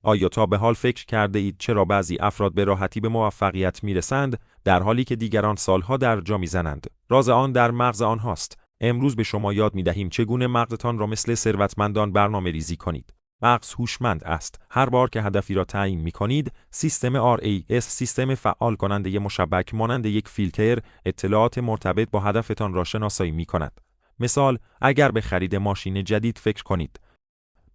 آیا تا به حال فکر کرده اید چرا بعضی افراد به راحتی به موفقیت میرسند در حالی که دیگران سالها در جا میزنند؟ راز آن در مغز آنهاست. امروز به شما یاد می‌دهیم چگونه مغزتان را مثل ثروتمندان برنامه‌ریزی کنید. مغز هوشمند است. هر بار که هدفی را تعیین می‌کنید، سیستم RAS، سیستم فعال کننده مشبک مانند یک فیلتر، اطلاعات مرتبط با هدفتان را شناسایی می‌کند. مثال، اگر به خرید ماشین جدید فکر کنید،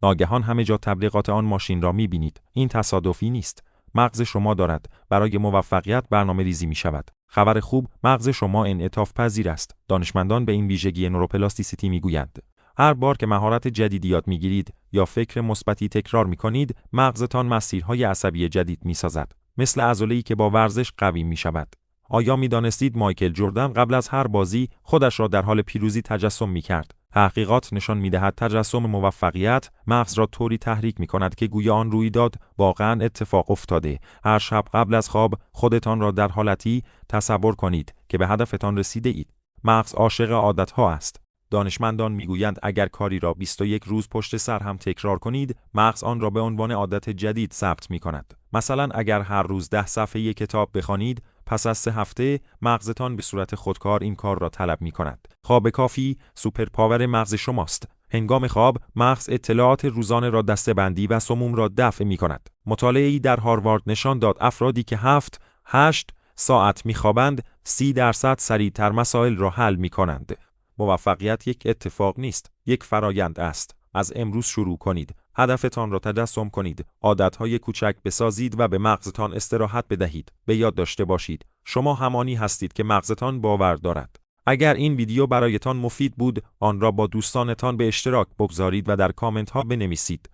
ناگهان همه جا تبلیغات آن ماشین را می‌بینید. این تصادفی نیست. مغز شما دارد برای موفقیت برنامه‌ریزی می‌شود. خبر خوب، مغز شما انعطاف پذیر است. دانشمندان به این ویژگی نوروپلاستیسیتی می‌گویند. هر بار که مهارت جدیدی یاد می‌گیرید یا فکر مثبتی تکرار می‌کنید، مغزتان مسیرهای عصبی جدید می‌سازد. مثل عضله‌ای که با ورزش قوی می‌شود. آیا می‌دانستید مایکل جردن قبل از هر بازی خودش را در حال پیروزی تجسم می‌کرد؟ تحقیقات نشان می‌دهد تجسم موفقیت مغز را طوری تحریک می‌کند که گویا آن رویداد واقعاً اتفاق افتاده. هر شب قبل از خواب خودتان را در حالتی تصور کنید که به هدفتان رسیده اید. مغز عاشق عادت‌ها است. دانشمندان می‌گویند اگر کاری را 21 روز پشت سر هم تکرار کنید، مغز آن را به عنوان عادت جدید ثبت می‌کند. مثلا اگر هر روز 10 صفحه کتاب بخوانید، پس از 3 هفته مغزتان به صورت خودکار این کار را طلب می‌کند. خواب کافی سوپر پاور مغز شماست. هنگام خواب مغز اطلاعات روزانه را دسته‌بندی و سموم را دفع می‌کند. مطالعه‌ای در هاروارد نشان داد افرادی که 7-8 ساعت می‌خوابند 30% سریعتر مسائل را حل می‌کنند. موفقیت یک اتفاق نیست، یک فرایند است. از امروز شروع کنید. هدفتان را تجسم کنید. عادتهای کوچک بسازید و به مغزتان استراحت بدهید. به یاد داشته باشید، شما همانی هستید که مغزتان باور دارد. اگر این ویدیو برایتان مفید بود، آن را با دوستانتان به اشتراک بگذارید و در کامنت ها بنویسید.